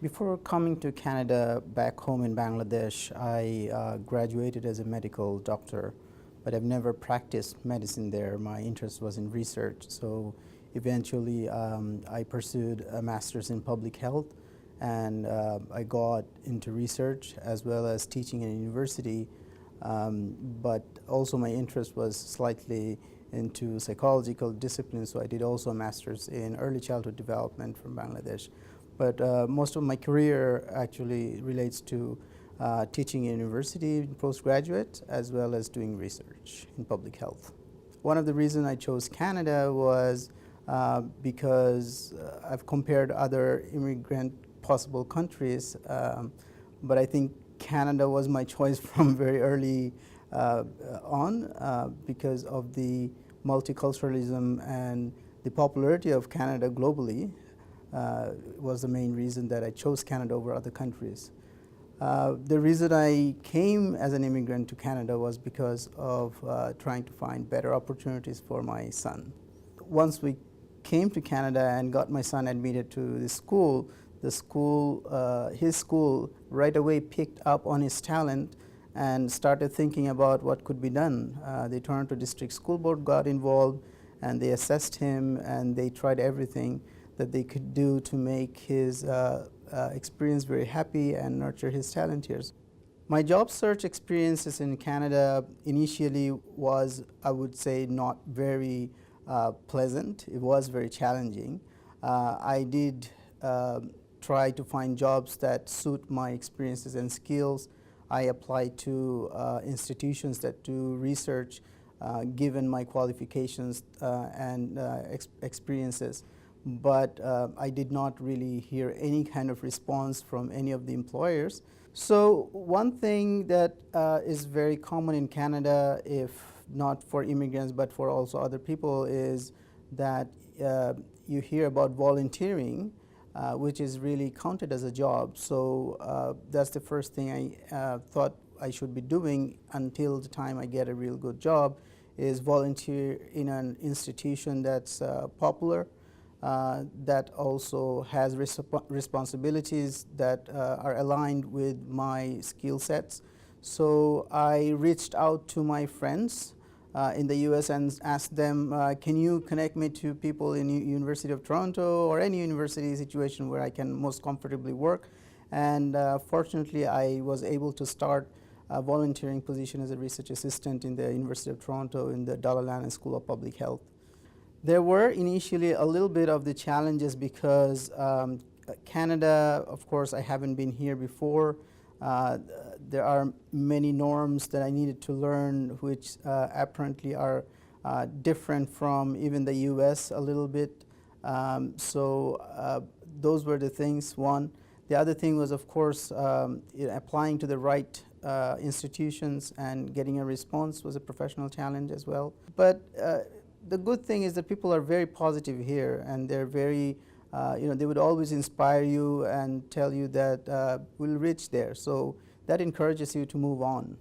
Before coming to Canada, back home in Bangladesh, I graduated as a medical doctor, but I've never practiced medicine there. My interest was in research, so eventually I pursued a master's in public health, and I got into research as well as teaching in a university, but also my interest was slightly into psychological disciplines, so I did also a master's in early childhood development from Bangladesh. But most of my career actually relates to teaching in university, postgraduate, as well as doing research in public health. One of the reasons I chose Canada was because I've compared other immigrant possible countries, but I think Canada was my choice from very early on because of the multiculturalism and the popularity of Canada globally. Was the main reason that I chose Canada over other countries. The reason I came as an immigrant to Canada was because of trying to find better opportunities for my son. Once we came to Canada and got my son admitted to his school right away picked up on his talent and started thinking about what could be done. The Toronto District School Board got involved and they assessed him and they tried everything that they could do to make his experience very happy and nurture his talent here. My job search experiences in Canada initially was, I would say, not very pleasant. It was very challenging. I did try to find jobs that suit my experiences and skills. I applied to institutions that do research given my qualifications and experiences. But I did not really hear any kind of response from any of the employers. So one thing that is very common in Canada, if not for immigrants but for also other people, is that you hear about volunteering, which is really counted as a job. So that's the first thing I thought I should be doing until the time I get a real good job, is volunteer in an institution that's popular, that also has responsibilities that are aligned with my skill sets. So I reached out to my friends in the US and asked them, can you connect me to people in University of Toronto or any university situation where I can most comfortably work? And fortunately, I was able to start a volunteering position as a research assistant in the University of Toronto in the Dalla School of Public Health. There were initially a little bit of the challenges because Canada, of course, I haven't been here before. There are many norms that I needed to learn, which apparently are different from even the US a little bit. So those were the things, one. The other thing was, of course, applying to the right institutions and getting a response was a professional challenge as well. But the good thing is that people are very positive here, and they're very, they would always inspire you and tell you that we'll reach there. So that encourages you to move on.